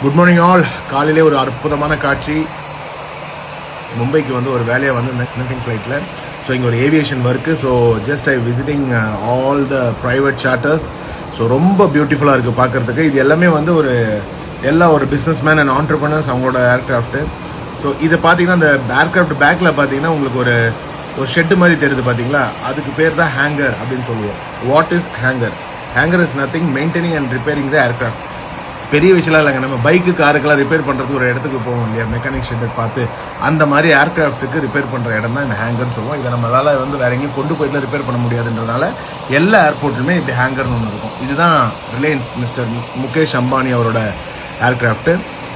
Good morning all. காலையிலே ஒரு அற்புதமான காட்சி. மும்பைக்கு வந்து ஒரு வேலையை வந்து கனெக்டிங் ஃப்ளைட்டில். ஸோ இங்கே ஒரு aviation work. So just I visiting all the private charters. So ரொம்ப பியூட்டிஃபுல்லாக இருக்குது பார்க்குறதுக்கு. இது எல்லாமே வந்து எல்லா ஒரு பிஸ்னஸ் மேன் அண்ட் ஆண்டர்ப்ரனர்ஸ் அவங்களோட ஏர்க்ராஃப்ட்டு. ஸோ இதை பார்த்தீங்கன்னா அந்த ஏர்க்ராஃப்ட் பேக்கில் பார்த்தீங்கன்னா உங்களுக்கு ஒரு ஷெட்டு மாதிரி தெரியுது பார்த்தீங்களா, அதுக்கு பேர் தான் ஹேங்கர் அப்படின்னு சொல்லுவோம். What is hanger? Hanger is nothing maintaining and repairing the aircraft. பெரிய விஷயம்லாம் இல்லைங்க. நம்ம பைக்கு காருக்கெல்லாம் ரிப்பேர் பண்ணுறதுக்கு ஒரு இடத்துக்கு போவோம் இல்லையா, மெக்கானிக் ஷெட்டை பார்த்து, அந்த மாதிரி ஏர்க்ராஃப்ட்டுக்கு ரிப்பேர் பண்ணுற இடம் தான் இந்த ஹேங்கர்னு சொல்லுவோம். இதை நம்மளால் வந்து வேற எங்கேயும் கொண்டு போயிட்டு ரிப்பேர் பண்ண முடியாதுன்றதுனால எல்லா ஏர்போர்ட்லையுமே இப்படி ஹேங்கர்னு ஒன்று இருக்கும். இதுதான் ரிலையன்ஸ் மிஸ்டர் முகேஷ் அம்பானி அவரோட ஏர்க்ராஃப்ட்டு.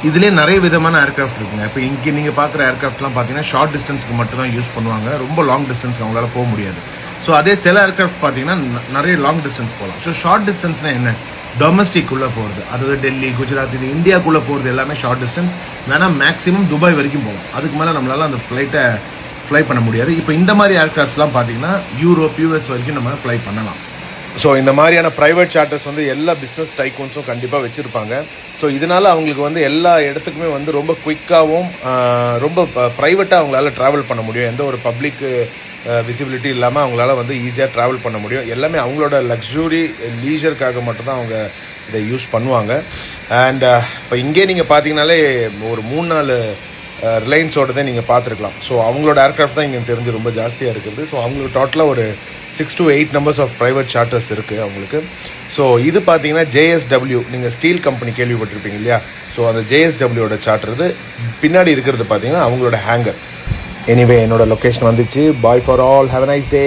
இதுலேயே நிறைய விதமான ஏர்க்ராஃப்ட் இருக்குங்க. இப்போ இங்கே நீங்கள் பார்க்குற ஏர்க்ராஃப்ட்லாம் பார்த்தீங்கன்னா ஷார்ட் டிஸ்டன்ஸ்க்கு மட்டும் தான் யூஸ் பண்ணுவாங்க. ரொம்ப லாங் டிஸ்டன்ஸ்க்கு அவங்களால போக முடியாது. ஸோ அதே சில ஏர்க்ராஃப்ட் பார்த்தீங்கன்னா நிறைய லாங் டிஸ்டன்ஸ் போகலாம். ஸோ ஷார்ட் டிஸ்டன்ஸ்னால் என்ன? டொமஸ்டிக்குள்ளே போகிறது, அதாவது டெல்லி, குஜராத், இது இந்தியாவுக்குள்ளே போகிறது எல்லாமே ஷார்ட் டிஸ்டன்ஸ். வேணால் மேக்ஸிமம் துபாய் வரைக்கும் போகும். அதுக்கு மேலே நம்மளால் அந்த ஃப்ளைட்டை ஃப்ளை பண்ண முடியாது. இப்போ இந்த மாதிரி ஏர்க்ராஃப்ட்ஸ்லாம் பார்த்தீங்கன்னா யூரோப், யூஎஸ் வரைக்கும் நம்ம ஃப்ளை பண்ணலாம். ஸோ இந்த மாதிரியான ப்ரைவேட் சார்ட்டர்ஸ் வந்து எல்லா பிஸ்னஸ் டைக்கூன்ஸும் கண்டிப்பாக வச்சுருப்பாங்க. ஸோ இதனால் அவங்களுக்கு வந்து எல்லா இடத்துக்குமே வந்து ரொம்ப குயிக்காகவும் ரொம்ப ப்ரைவேட்டாக அவங்களால ட்ராவல் பண்ண முடியும். எந்த ஒரு பப்ளிக் விசிபிலிட்டி இல்லாமல் அவங்களால வந்து ஈஸியாக ட்ராவல் பண்ண முடியும். எல்லாமே அவங்களோட லக்ஸுரி லீஜருக்காக மட்டும்தான் அவங்க இதை யூஸ் பண்ணுவாங்க. அண்ட் இப்போ இங்கே நீங்கள் பார்த்தீங்கனாலே ஒரு 3-4 ரிலையன்ஸோட தான் நீங்கள் பார்த்துருக்கலாம். ஸோ அவங்களோட ஏர்க்ராஃப்ட் தான் இங்கே தெரிஞ்சு ரொம்ப ஜாஸ்தியாக இருக்குது. ஸோ அவங்களுக்கு டோட்டலாக ஒரு 6 to 8 numbers of private charters இருக்குது அவங்களுக்கு. ஸோ இது பார்த்தீங்கன்னா JSW, நீங்கள் ஸ்டீல் கம்பெனி கேள்விப்பட்டிருப்பீங்க இல்லையா. ஸோ அந்த JSWயோட சார்ட்டர் இது. பின்னாடி இருக்கிறது பார்த்தீங்கன்னா அவங்களோட ஹேங்கர். எனிவே என்னோட லொக்கேஷன் வந்துச்சு. Bye for all, have a nice day.